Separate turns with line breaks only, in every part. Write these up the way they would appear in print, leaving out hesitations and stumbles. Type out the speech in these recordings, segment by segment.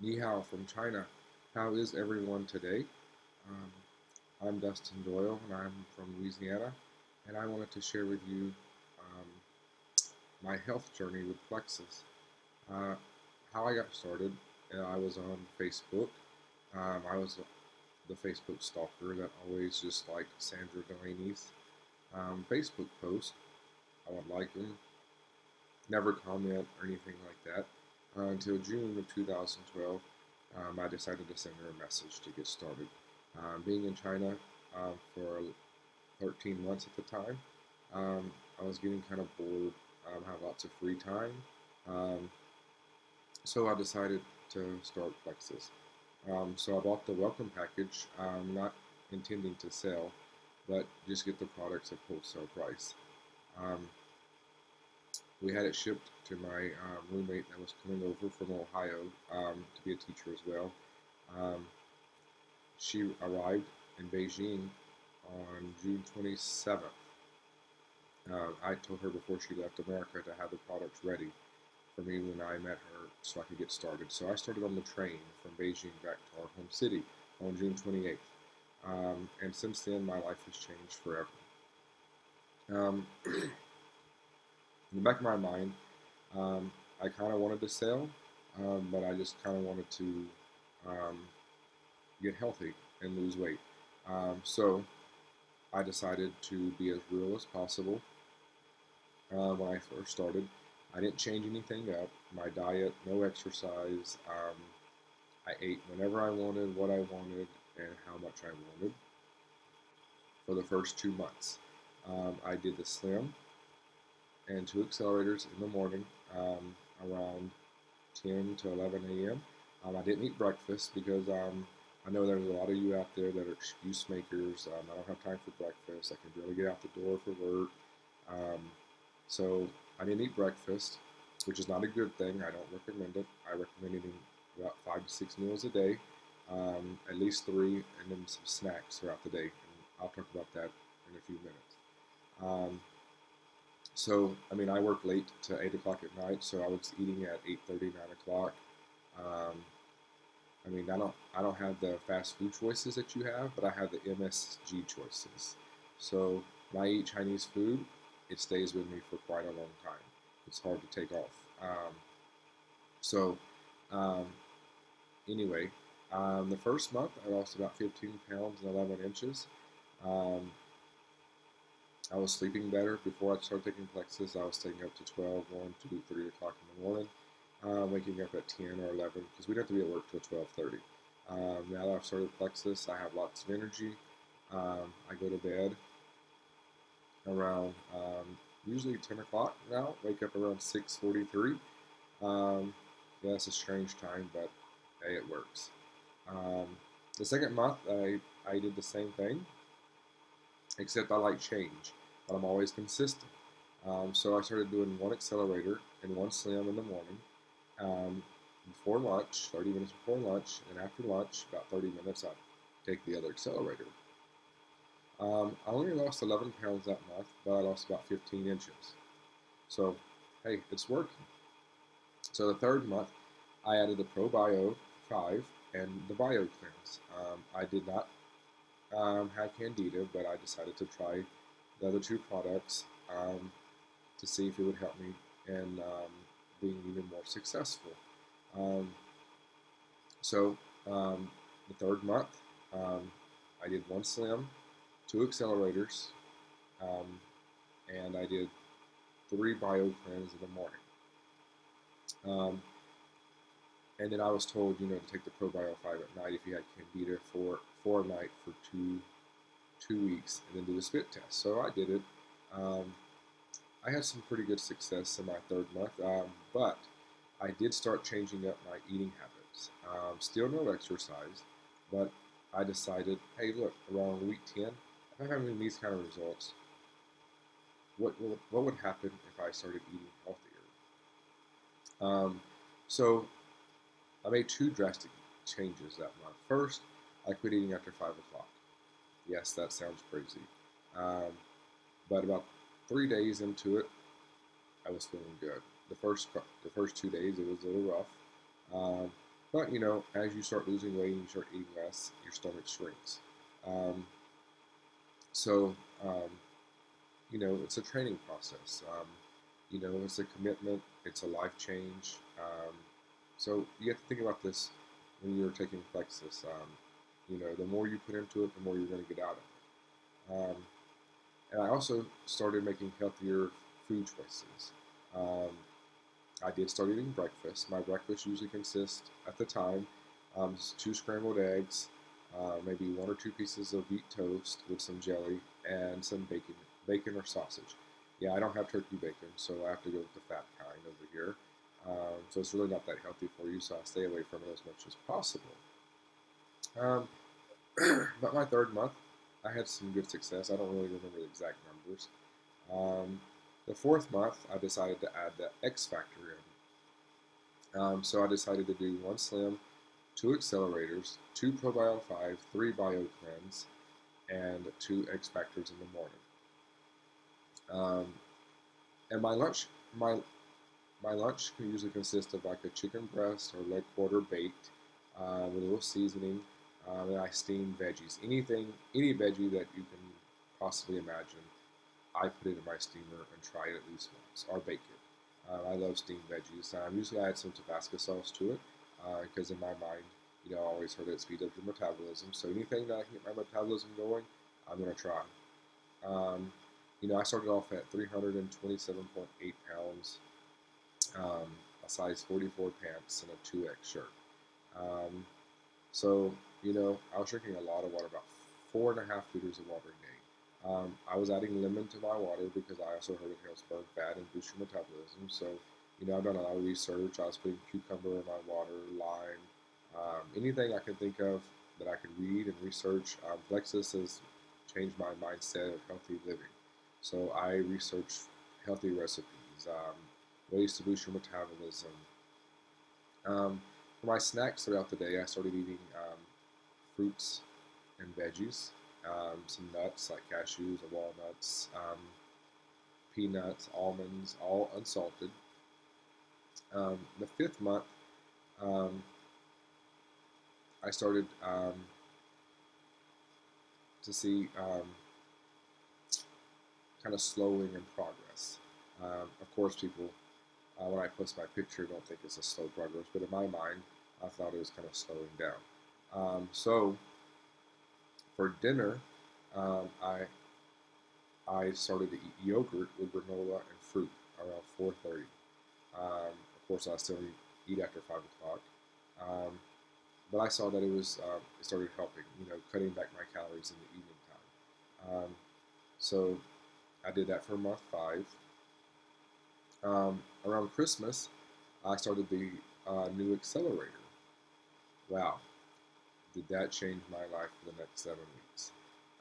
Ni hao from China. How is everyone today? Um, I'm Dustin Doyle, and I'm from Louisiana, and I wanted to share with you um, my health journey with Plexus. Uh, how I got started, I was on Facebook. I was the Facebook stalker that always just liked Sandra Delaney's Facebook post. I would like them, never comment or anything like that until June of 2012. I decided to send her a message to get started. Being in China for 13 months at the time, I was getting kind of bored, had lots of free time, um, so I decided to start Plexus. So I bought the welcome package, not intending to sell, but just get the products at wholesale price. Um, we had it shipped to my roommate that was coming over from Ohio to be a teacher as well. Um, she arrived in Beijing on June 27th. I told her before she left America to have the products ready for me when I met her so I could get started. So I started on the train from Beijing back to our home city on June 28th. And since then, my life has changed forever. In the back of my mind, um, I kind of wanted to sell, but I just kind of wanted to um, get healthy and lose weight. So I decided to be as real as possible when I first started. I didn't change anything up. My diet, no exercise. I ate whenever I wanted, what I wanted, and how much I wanted for the first 2 months. I did the slim and two accelerators in the morning around 10 to 11 a.m. I didn't eat breakfast because I know there's a lot of you out there that are excuse makers. I don't have time for breakfast. I can barely get out the door for work. Um, so I didn't eat breakfast, which is not a good thing. I don't recommend it. I recommend eating about 5 to 6 meals a day, at least three, and then some snacks throughout the day. And I'll talk about that in a few minutes. Um, I work late to 8 o'clock at night, so I was eating at 8:30, 9 o'clock. Um, I don't have the fast food choices that you have, but I have the MSG choices. So when I eat Chinese food, it stays with me for quite a long time. It's hard to take off. So um, anyway, the first month I lost about 15 pounds and 11 inches. Um, I was sleeping better before I started taking Plexus. I was staying up to 12, 1, 2, 3 o'clock in the morning, waking up at 10 or 11 because we don't have to be at work till 12:30. Now that I've started Plexus, I have lots of energy. I go to bed around usually 10 o'clock now, wake up around 6:43. Um, yeah, it's a strange time, but hey, it works. Um, the second month, I did the same thing, except I like change, but I'm always consistent. So I started doing one accelerator and one slim in the morning before lunch, 30 minutes before lunch, and after lunch, about 30 minutes, I'd take the other accelerator. I only lost 11 pounds that month, but I lost about 15 inches. So, hey, it's working. So the third month, I added the ProBio 5 and the Bio Cleanse. I did not have Candida, but I decided to try the other two products to see if it would help me in being even more successful. Um, so the third month, um, I did one slim, two accelerators, um, and I did three bio cleanse in the morning. And then I was told, to take the ProBio 5 at night if you had Candida for a night for two weeks, and then do the spit test. So I did it. Um, I had some pretty good success in my third month, but I did start changing up my eating habits. Still no exercise, but I decided, hey, look, around week 10, if I'm having these kind of results, what would happen if I started eating healthier? Um, so I made two drastic changes that month. First, I quit eating after 5 o'clock. Yes, that sounds crazy. Um, but about 3 days into it, I was feeling good. The first 2 days, it was a little rough. Um, But as you start losing weight and you start eating less, your stomach shrinks. Um, so it's a training process. It's a commitment. It's a life change. So you have to think about this when you're taking Plexus. The more you put into it, the more you're going to get out of it. And I also started making healthier food choices. Um, I did start eating breakfast. My breakfast usually consists, at the time, 2 scrambled eggs, maybe 1 or 2 pieces of wheat toast with some jelly, and some bacon or sausage. Yeah, I don't have turkey bacon, so I have to go with the fat kind over here. So it's really not that healthy for you, so I stay away from it as much as possible. Um, but my third month, I had some good success. I don't really remember the exact numbers. Um, the fourth month, I decided to add the X Factor in. So I decided to do 1 slim, 2 accelerators, 2 probiotic 5, 3 bio cleanse, and 2 X Factors in the morning. And my lunch can usually consist of like a chicken breast or leg quarter baked with a little seasoning. And I steam veggies. Any veggie that you can possibly imagine, I put it in my steamer and try it at least once, or bake it. I love steamed veggies. Usually I add some Tabasco sauce to it because in my mind, I always heard it speed up your metabolism. So anything that I can get my metabolism going, I'm going to try. I started off at 327.8 pounds, a size 44 pants, and a 2X shirt. Um, so, I was drinking a lot of water, about 4.5 liters of water a day. I was adding lemon to my water because I also heard it helps burn fat and boost your metabolism. So, I've done a lot of research. I was putting cucumber in my water, lime, anything I could think of that I could read and research. Plexus has changed my mindset of healthy living. So I researched healthy recipes, ways to boost your metabolism. For my snacks throughout the day, I started eating fruits and veggies, some nuts like cashews or walnuts, peanuts, almonds, all unsalted. The fifth month, um, I started to see kind of slowing in progress. Of course, people, when I post my picture, don't think it's a slow progress, but in my mind, I thought it was kind of slowing down. So for dinner, um, I I started to eat yogurt with granola and fruit around 4:30. Of course, I still eat after 5 o'clock, um, but I saw that it started helping, cutting back my calories in the evening time. So I did that for month 5. Around Christmas, I started the new accelerator. Wow, did that change my life for the next 7 weeks?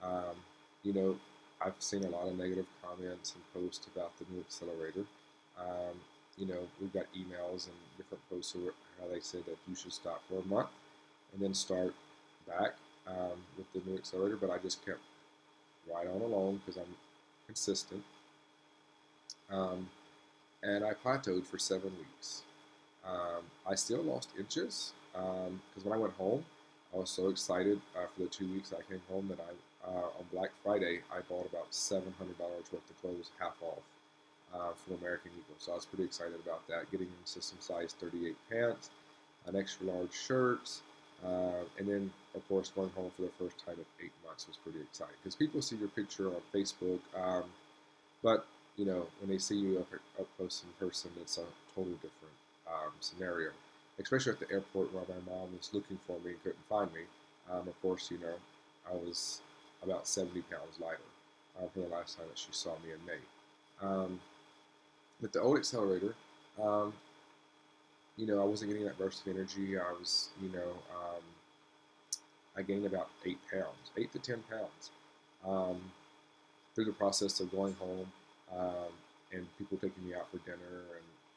Um, you know, I've seen a lot of negative comments and posts about the new accelerator. Um, we've got emails and different posts how they said that you should stop for a month and then start back with the new accelerator. But I just kept right on along because I'm consistent. Um, and I plateaued for 7 weeks. I still lost inches because when I went home, I was so excited for the 2 weeks I came home that on Black Friday I bought about $700 worth of clothes half off from American Eagle. So I was pretty excited about that. Getting them system size 38 pants, an extra large shirts, and then of course going home for the first time in 8 months was pretty exciting because people see your picture on Facebook, but when they see you up close in person, it's a total different scenario. Especially at the airport where my mom was looking for me and couldn't find me. Of course, I was about 70 pounds lighter from the last time that she saw me in May. With the old accelerator, um, I wasn't getting that burst of energy. I gained about 8 pounds, 8 to 10 pounds, through the process of going home and people taking me out for dinner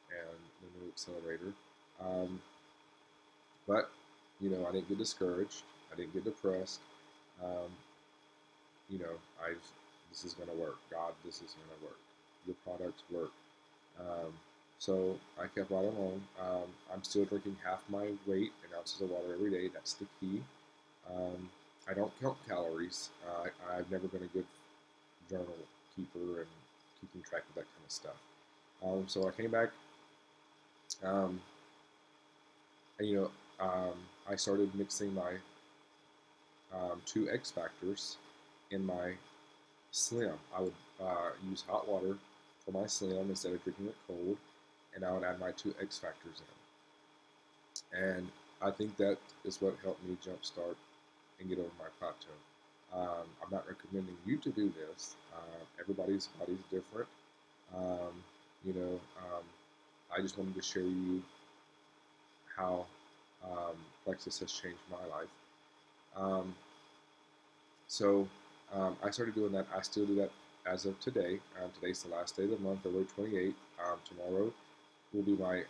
and the new accelerator. Um, but I didn't get discouraged. I didn't get depressed. Um, you know, I this is going to work. God, this is going to work. Your products work. Um, So I kept right along. I'm still drinking half my weight in ounces of water every day. That's the key. Um, I don't count calories. I've never been a good journal keeper and keeping track of that kind of stuff. So I came back, um, and I started mixing my two X factors in my Slim. I would use hot water for my Slim instead of drinking it cold, and I would add my two X factors in. And I think that is what helped me jumpstart and get over my plateau. I'm not recommending you to do this. Everybody's body's different. Um, you know, um, I just wanted to share you how Plexus has changed my life. Um, so I started doing that. I still do that as of today. Today's the last day of the month, February 28th. Tomorrow will be my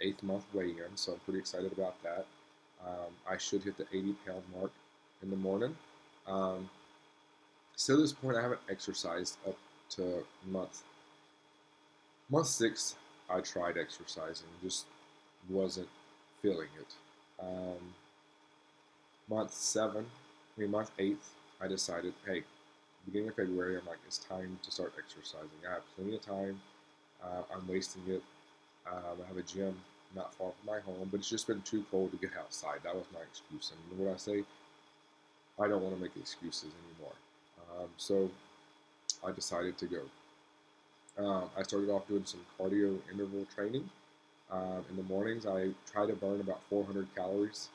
8th month weigh-in, so I'm pretty excited about that. I should hit the 80-pound mark in the morning. Still, at this point, I haven't exercised up to month 6. I tried exercising, just wasn't feeling it. Month 7, month 8, I decided, hey, beginning of February, I'm like, it's time to start exercising. I have plenty of time. I'm wasting it. I have a gym not far from my home, but it's just been too cold to get outside. That was my excuse. And you know what I say? I don't want to make excuses anymore. So I decided to go. I started off doing some cardio interval training. In the mornings, I try to burn about 400 calories,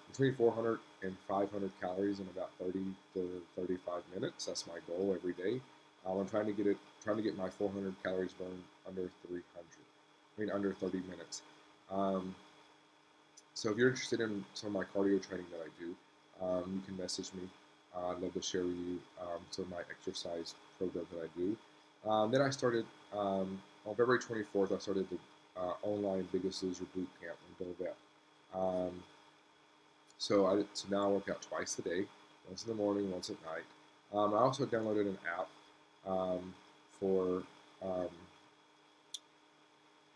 between 400 and 500 calories in about 30 to 35 minutes. That's my goal every day. I'm trying to get my 400 calories burned under 300. Under 30 minutes. So if you're interested in some of my cardio training that I do, you can message me. I'd love to share with you some of my exercise program that I do. Then I started, on February 24th, I started the online Biggest Loser Boot Camp in Dovet. So now I work out twice a day, once in the morning, once at night. I also downloaded an app for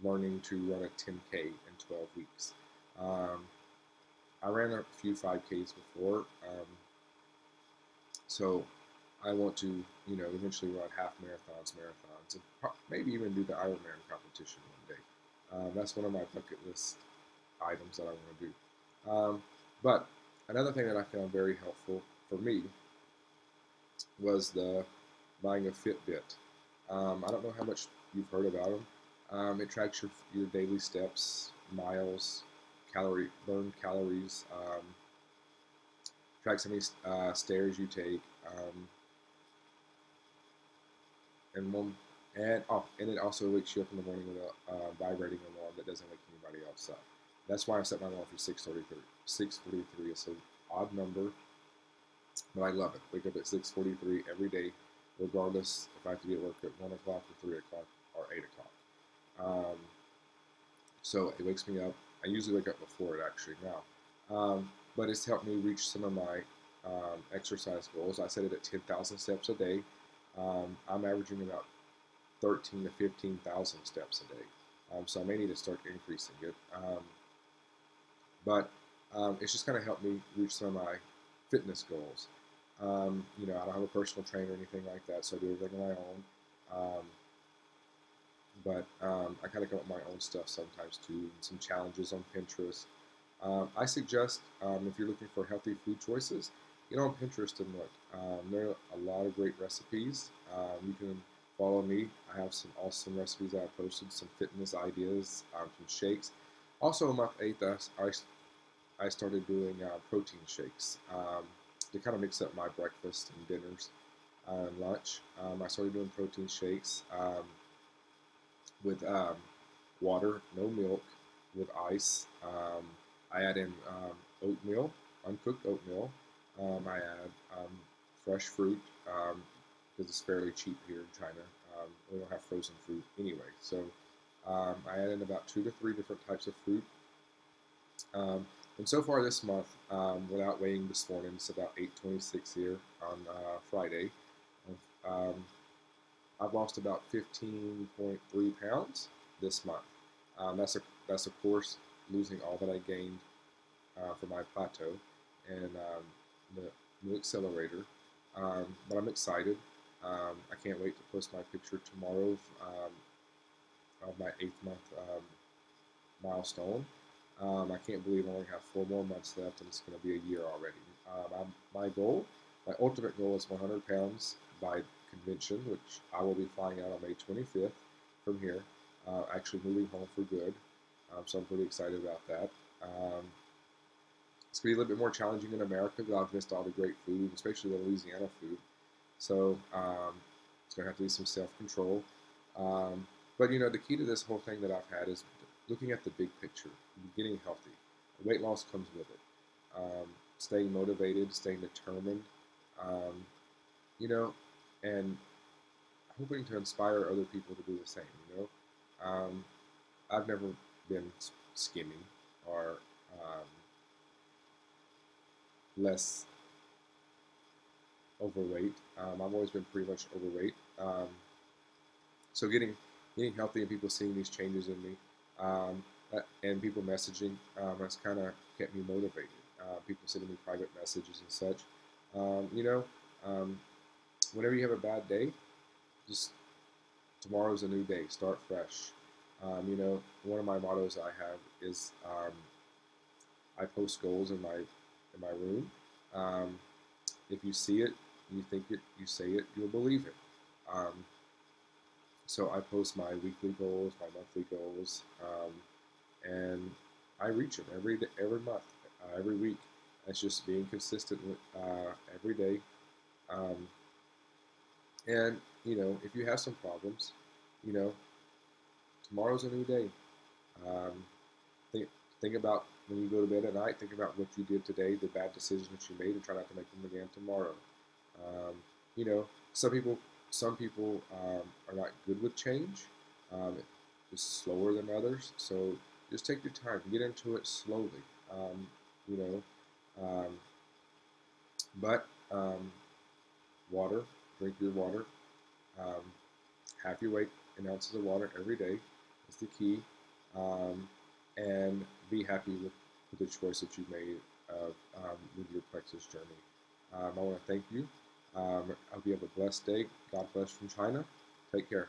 learning to run a 10K in 12 weeks. I ran a few 5Ks before, so I want to, eventually run half marathons, and maybe even do the Ironman competition one day. That's one of my bucket list items that I want to do. But another thing that I found very helpful for me was buying a Fitbit. I don't know how much you've heard about them. It tracks your daily steps, miles, burned calories, tracks how many stairs you take, and it also wakes you up in the morning with a vibrating alarm that doesn't wake anybody else up. That's why I set my alarm for 6:43. 6:43 is an odd number, but I love it. Wake up at 6:43 every day, regardless if I have to be at work at 1 o'clock or 3 o'clock or 8 o'clock. So it wakes me up. I usually wake up before it actually now. But it's helped me reach some of my exercise goals. I set it at 10,000 steps a day. I'm averaging about 13 to 15,000 steps a day. So I may need to start increasing it. But it's just kind of helped me reach some of my fitness goals. I don't have a personal trainer or anything like that, so I do everything on my own. But I kind of come up with my own stuff sometimes too, and some challenges on Pinterest. I suggest if you're looking for healthy food choices, get on Pinterest and look. There are a lot of great recipes. You can follow me. I have some awesome recipes that I posted, some fitness ideas, some shakes. Also, month 8, I started doing protein shakes to kind of mix up my breakfast and dinners and lunch. I started doing protein shakes with water, no milk, with ice. I add in oatmeal, uncooked oatmeal. I add fresh fruit because it's fairly cheap here in China. We don't have frozen fruit anyway. So I add in about 2 to 3 different types of fruit. And so far this month, without weighing this morning, it's about 8:26 here on Friday. I've lost about 15.3 pounds. this month. That's of course losing all that I gained for my plateau and the new accelerator. But I'm excited. I can't wait to post my picture tomorrow of my 8th month milestone. I can't believe I only have 4 more months left, and it's going to be a year already. My ultimate goal is 100 pounds by convention, which I will be flying out on May 25th from here, actually moving home for good. So I'm pretty excited about that. It's going to be a little bit more challenging in America because I've missed all the great food, especially the Louisiana food. So it's going to have to be some self-control. But the key to this whole thing that I've had is looking at the big picture, getting healthy. Weight loss comes with it. Staying motivated, staying determined, um, you know, and hoping to inspire other people to do the same. I've never been skinny or less overweight. I've always been pretty much overweight. So getting healthy and people seeing these changes in me, and people messaging, has kind of kept me motivated. People sending me private messages and such. Um, you know, um, Whenever you have a bad day, just tomorrow's a new day. Start fresh. One of my mottos I have is I post goals in my room. Um, if you see it, you think it, you say it, you'll believe it. Um, so I post my weekly goals, my monthly goals, and I reach them every month, every week. It's just being consistent with, every day. Um, and if you have some problems, you know, tomorrow's a new day. Um, think think about when you go to bed at night. Think about what you did today, the bad decisions that you made, and try not to make them again tomorrow. Um, you know, some people are not good with change. It's slower than others. So just take your time, get into it slowly. Um, you know, um, but water, drink your water. Um, half your weight in ounces of water every day is the key. Um, and be happy with the choice that you made with your Plexus journey. I want to thank you. I hope you have a blessed day. God bless from China. Take care.